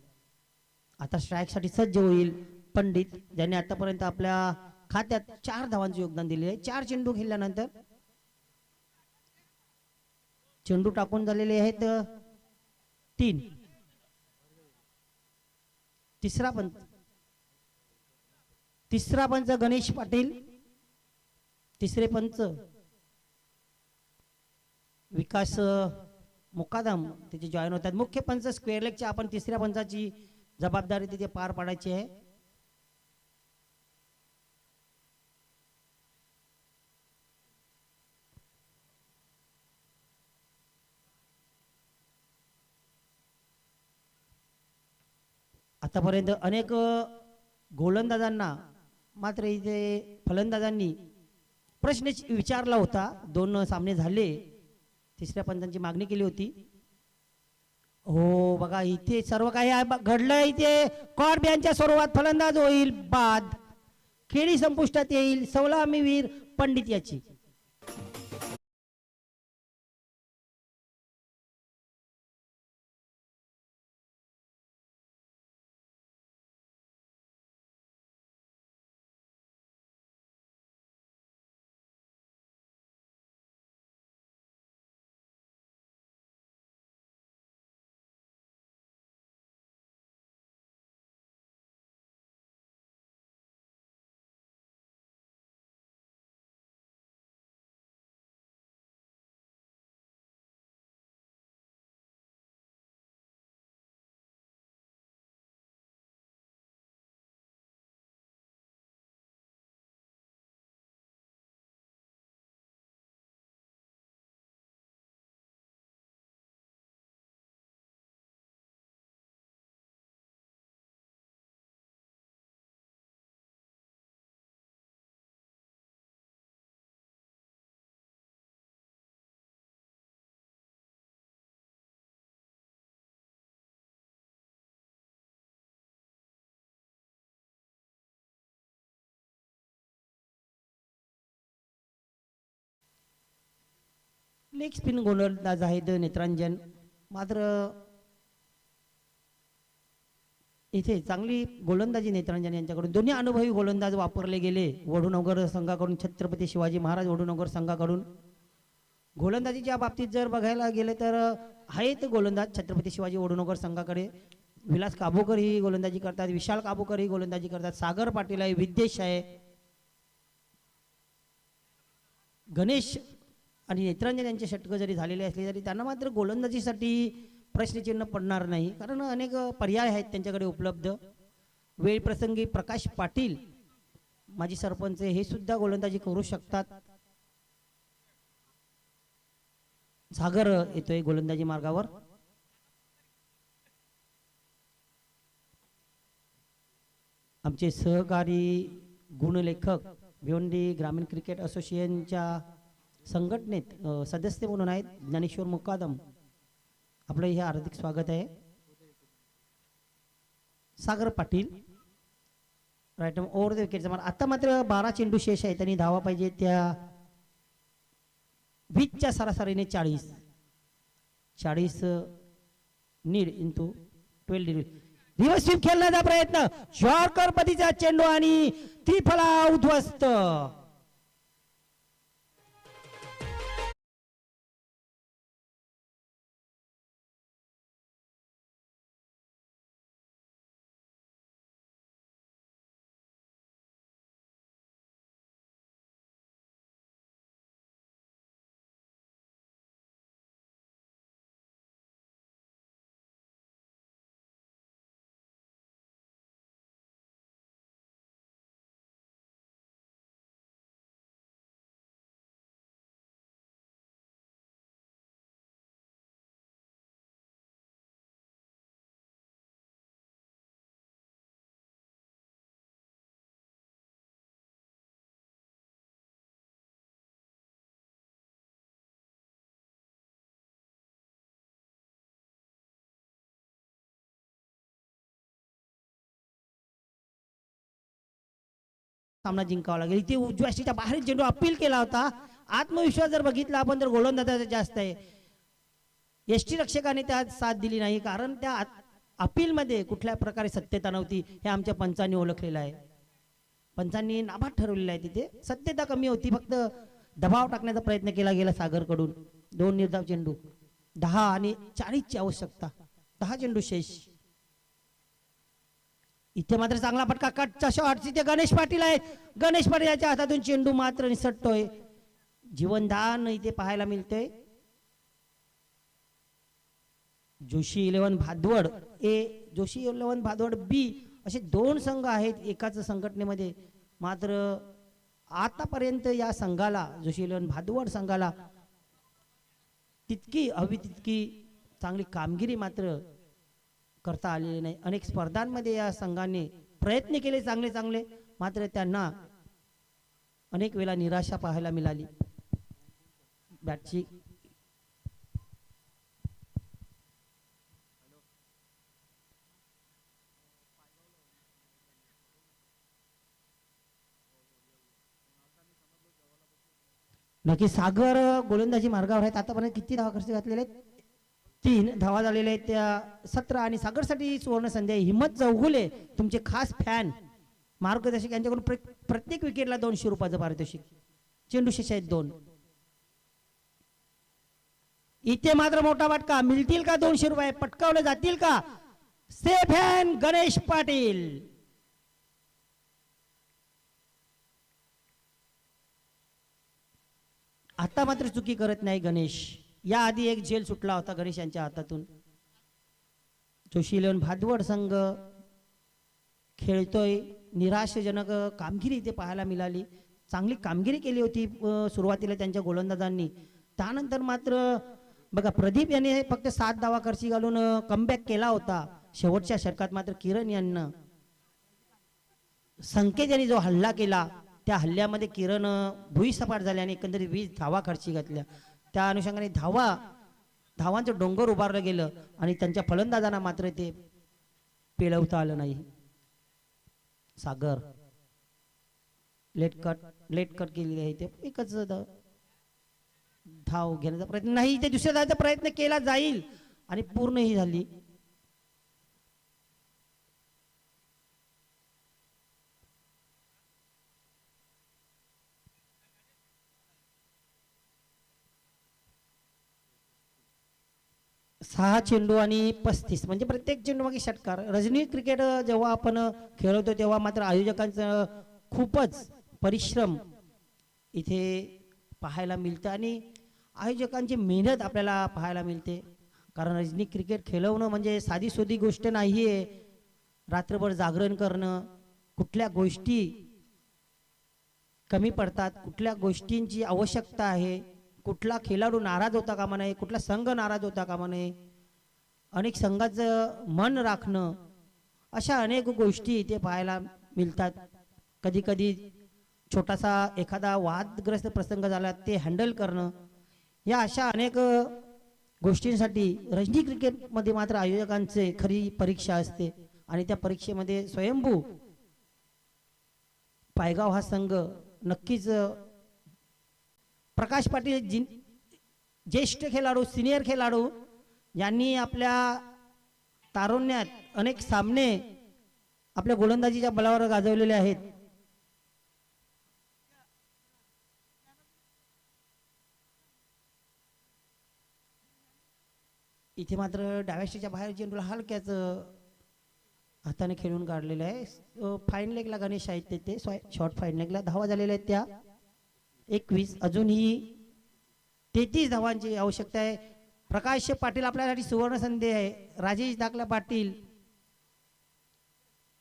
आता स्ट्राईकसाठी सज्ज होईल पंडित, ज्यांनी आतापर्यंत आपल्या खात्यात 4 धावांचे योगदान दिले आहे. 4 चेंडू खेळल्यानंतर चेंडू टाकून झालेले आहेत 3. तिसरा पंच गणेश पाटील, तिसरे पंच विकास मुकादम तिथे जॉईन होतात. मुख्य पंच स्क्वेअर लेगच्या आपण तिसऱ्या पंचाची जबाबदारी तिथे पार पाडायची आहे. आतापर्यंत अनेक गोलंदाजांना मात्र इथे फलंदाजांनी प्रश्न विचारला होता. 2 सामने झाले, तिसऱ्या पंचांची मागणी केली होती. हो बघा इथे सर्व काही घडलं. इथे कॉर्ब यांच्या स्वरूपात फलंदाज होईल बाद. खेळी संपुष्टात येईल 16वी वीर पंडित याची. लेग स्पिन गोलंदाज आहेत नेत्रांजन. मात्र इथे चांगली गोलंदाजी नेत्रांजन यांच्याकडून. दोन्ही अनुभवी गोलंदाज वापरले गेले वडूनगर संघाकडून, छत्रपती शिवाजी महाराज वडूनगर संघाकडून. गोलंदाजीच्या बाबतीत जर बघायला गेले तर आहेत गोलंदाज छत्रपती शिवाजी वडूनगर संघाकडे. विलास काबूकर ही गोलंदाजी करतात, विशाल काबूकर ही गोलंदाजी करतात, सागर पाटील आहे, विद्येश आहे, गणेश आणि नेत्रांजन यांचे षटक जरी झालेले असले तरी त्यांना मात्र गोलंदाजीसाठी प्रश्नचिन्ह पडणार नाही, कारण अनेक पर्याय आहेत त्यांच्याकडे उपलब्ध. वेळ प्रसंगी प्रकाश पाटील माजी सरपंच हे सुद्धा गोलंदाजी करू शकतात. सागर येतोय गोलंदाजी मार्गावर. आमचे सहकारी गुणलेखक भिवंडी ग्रामीण क्रिकेट असोसिएशनच्या संघटनेत सदस्य म्हणून आहेत ज्ञानेश्वर मुकादम, आपलं हे हार्दिक स्वागत आहे. Sagar Patil right over the विकेटचा मार. आता मात्र 12 चेंडू शेष आहे, त्यांनी धावा पाहिजे त्या 20च्या सरासरीने 40 नीड इंटू 12. रिव्हर्स स्वीप खेळण्याचा प्रयत्न, शॉर्कर पतीचा चेंडू आणि त्रिफला उद्ध्वस्त. सामना जिंकावा लागेल. इथे उजव्या यष्टीच्या बाहेर चेंडू अपील केला होता. आत्मविश्वास जर बघितला आपण तर गोलंदाजाचा जास्त आहे. यष्टी रक्षकाने त्यात साथ दिली नाही, कारण त्या अपील मध्ये कुठल्या प्रकारे सत्यता नव्हती हे आमच्या पंचांनी ओळखलेलं आहे. पंचांनी नाबाद ठरवलेलं आहे. तिथे सत्यता कमी होती, फक्त दबाव टाकण्याचा प्रयत्न केला गेला सागरकडून. 2 निर्धाव चेंडू, 10 आणि 40 ची आवश्यकता, 10 चेंडू शेष. इथे मात्र चांगला फटका, कटचा शॉट. तिथे गणेश पाटील आहेत. गणेश पाटील याच्या हातातून चेंडू मात्र निसटतोय. जीवनदान इथे पाहायला मिळतंय. जोशी 11 भादवड ए, जोशी 11 भादवड बी असे 2 संघ आहेत एकाच संघटनेमध्ये. मात्र आतापर्यंत या संघाला, जोशी 11 भादवड संघाला तितकी हवी तितकी चांगली कामगिरी मात्र करता आलेली नाही. अनेक स्पर्धांमध्ये या संघाने प्रयत्न केले चांगले चांगले, मात्र त्यांना अनेक वेळा निराशा पाहायला मिळाली. बॅटची नक्की सागर गोलंदाजी मार्गावर आहेत. आतापर्यंत किती धावा खर्च घातलेले आहेत? 3 धावा झालेल्या आहेत त्या 17. आणि सागरसाठी सुवर्ण संधी आहे. हिम्मत चौगुले तुमचे खास फॅन मार्गदर्शक यांच्याकडून प्रत्येक विकेटला 200 रुपयाचं पारितोषिक. चेंडू शेष आहेत 2. इथे मात्र मोठा फटका, मिळतील का 200 रुपये? पटकावले जातील का? Safe hand Ganesh Patil. आता मात्र चुकी करत नाही गणेश. या आधी एक झेल सुटला होता गणेश यांच्या हातातून. जोशी 11 भादवड संघ खेळतोय. निराशाजनक कामगिरी इथे पाहायला मिळाली. चांगली कामगिरी केली होती सुरुवातीला त्यांच्या गोलंदाजांनी. त्यानंतर मात्र बघा, प्रदीप यांनी फक्त 7 धावा खर्ची घालून कमबॅक केला होता. शेवटच्या षटकात मात्र किरण यांना, संकेत यांनी जो हल्ला केला त्या हल्ल्यामध्ये किरण भुईसपाट झाले आणि एकंदरीत 20 धावा खर्ची घातल्या. त्या अनुषंगाने धावांचं डोंगर उभारलं गेलं आणि त्यांच्या फलंदाजांना मात्र ते पेलवता आलं नाही. सागर लेट कट केलेली आहे. ते एकच धाव घेण्याचा प्रयत्न नाही, ते दुसऱ्या धावाचा प्रयत्न केला जाईल आणि पूर्णही झाली. सहा चेंडू आणि 35 म्हणजे प्रत्येक चेंडू मागे षटकार. रजनी क्रिकेट जेव्हा आपण खेळवतो तेव्हा मात्र आयोजकांचं खूपच परिश्रम इथे पाहायला मिळतं आणि आयोजकांची मेहनत आपल्याला पाहायला मिळते. कारण रजनी क्रिकेट खेळवणं म्हणजे साधी सोधी गोष्ट नाही आहे. रात्रभर जागरण करणं, कुठल्या गोष्टी कमी पडतात, कुठल्या गोष्टींची आवश्यकता आहे, कुठला खेळाडू नाराज होता कामा नये, कुठला संघ नाराज होता कामा नये, अनेक संघाचं मन राखणं, अशा अनेक गोष्टी इथे पाहायला मिळतात. कधी कधी छोटासा एखादा वादग्रस्त प्रसंग झाला ते हँडल करणं, या अशा अनेक गोष्टींसाठी रजनी क्रिकेटमध्ये मात्र आयोजकांचे खरी परीक्षा असते. आणि त्या परीक्षेमध्ये स्वयंभू पायगाव हा संघ नक्कीच प्रकाश पाटील ज्येष्ठ खेळाडू, सिनियर खेळाडू यांनी आपल्या तारुण्यात अनेक सामने आपल्या गोलंदाजीच्या बलावर गाजवलेले आहेत. इथे मात्र डाव्याशीच्या बाहेर चेंडूला हलक्याच हाताने खेळून काढलेलं आहे. फाईन लेगला गणेश आहेत ते शॉर्ट फाईन लेगला धावा झालेल्या आहेत त्या 21. अजूनही 33 धावांची आवश्यकता आहे. प्रकाश पाटील आपल्यासाठी सुवर्ण संधी आहे. राजेश दाखला पाटील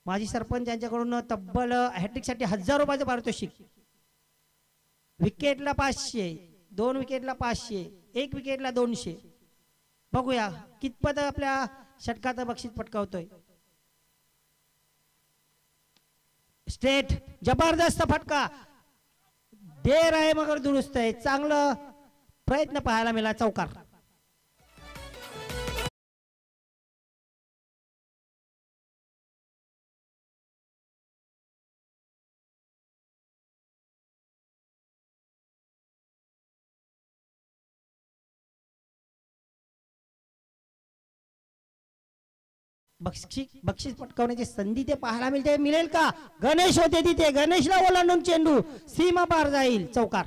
माजी सरपंच यांच्याकडून तब्बल हॅट्रिकसाठी 1000 रुपयाचं पारितोषिक. विकेटला 500, 2 विकेटला 500, 1 विकेटला 200. बघूया कितपत आपल्या षटकात बक्षीस पटकावतोय. स्ट्रेट जबरदस्त फटका, देर आहे मगर दुरुस्त आहे. चांगलं प्रयत्न पाहायला मिळाला. चौकार. बक्षीस पटकावण्याची संधी ते पाहायला मिळेल का? गणेश होते तिथे, गणेशला ओलांडून चेंडू सीमा पार जाईल, चौकार.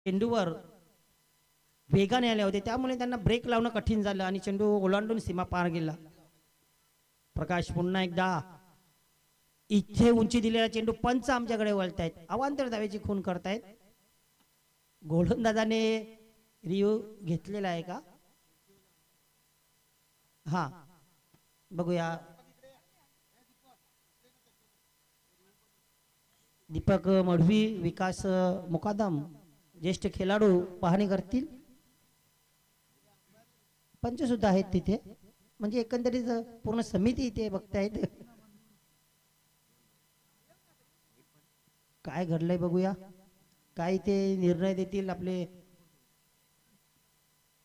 चेंडूवर वेगाने आले होते, त्यामुळे त्यांना ब्रेक लावणं कठीण झालं आणि चेंडू ओलांडून सीमा पार गेला. प्रकाश पुन्हा एकदा इथे उंची दिलेला चेंडू पंच आमच्याकडे वळतायत, अवांतर धावेची खून करतायत. गोलंदाजाने रिव्ह्यू घेतलेला आहे का? हा, बघूया. दीपक मढवी, विकास मुकादम ज्येष्ठ खेळाडू पाहणी करतील. पंच सुद्धा आहेत तिथे, म्हणजे एकंदरीत पूर्ण समिती इथे बघतायत. काय घडलंय बघूया, काय ते निर्णय देतील आपले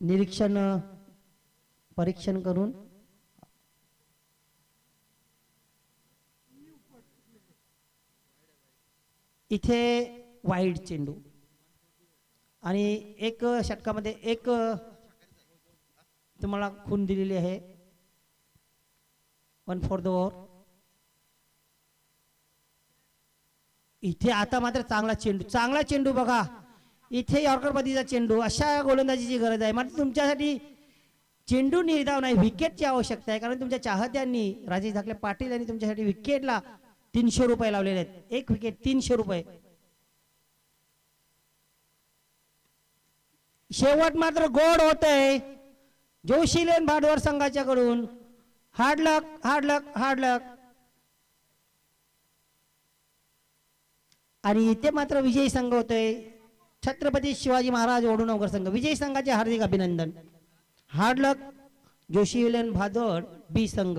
निरीक्षण परीक्षण करून. इथे वाईड चेंडू आणि एक षटकामध्ये एक तुम्हाला खून दिलेली आहे. 1 फॉर द ओव्हर. इथे आता मात्र चांगला चेंडू बघा. इथे यॉर्कर पद्धतीचा चेंडू, अशा गोलंदाजीची गरज आहे. मात्र तुमच्यासाठी चेंडू निर्धाव नाही, विकेटची आवश्यकता आहे. कारण तुमच्या चाहत्यांनी राजेश धाकले पाटील यांनी तुमच्यासाठी विकेटला 300 रुपये लावलेले आहेत. एक विकेट 300 रुपये. शेवट मात्र गोड होत आहे जोशी लेन भाडवड संघाच्याकडून. हार्ड लक. आणि इथे मात्र विजयी संघ होतोय छत्रपती शिवाजी महाराज ओढूनगर संघ. विजयी संघाचे हार्दिक अभिनंदन. हार्ड लक जोशी लेन भादोड बी संघ.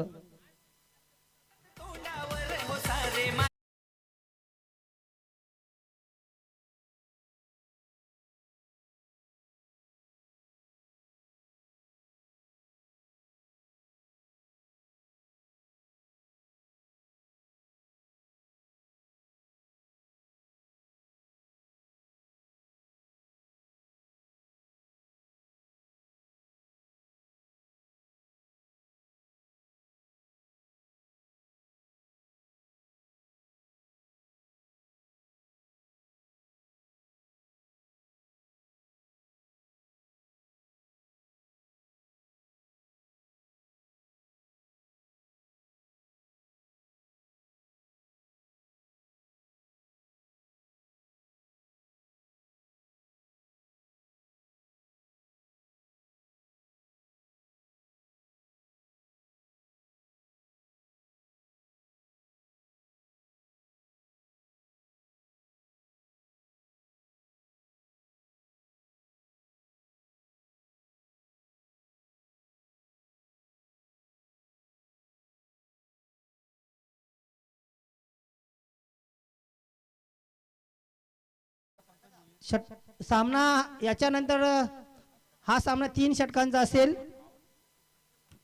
सामना याच्यानंतर हा सामना 3 षटकांचा असेल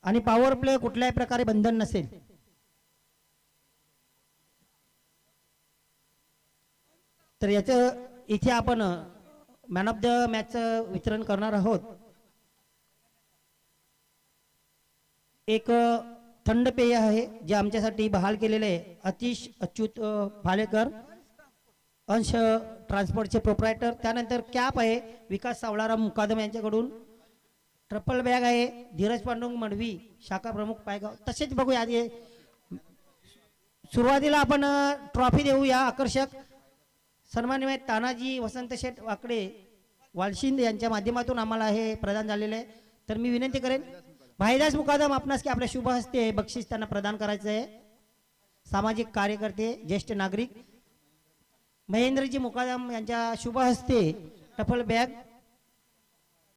आणि पॉवर प्ले कुठल्याही प्रकारे बंधन नसेल. तर याचं इथे आपण मॅन ऑफ द मॅचचं वितरण करणार आहोत. एक थंड पेय आहे जे आमच्यासाठी बहाल केलेले आहे अतिश अच्युत भालेकर, अंश ट्रान्सपोर्टचे प्रोप्रायटर. त्यानंतर कॅप आहे विकास सावळाराम मुकादम यांच्याकडून. ट्रिपल बॅग आहे धीरज पांडुरंग मडवी, शाखा प्रमुख पायगाव. तसेच बघूया आधी सुरुवातीला आपण ट्रॉफी देऊया. आकर्षक सन्माननीय तानाजी वसंत शेठ वाकडे वालशिंद यांच्या माध्यमातून आम्हाला हे प्रदान झालेले आहे. तर मी विनंती करेन भाईदास मुकादम आपणास की आपल्या शुभ हस्ते बक्षीस त्यांना प्रदान करायचं आहे. सामाजिक कार्यकर्ते ज्येष्ठ नागरिक महेंद्रजी मुकादम यांच्या शुभ हस्ते टफल बॅग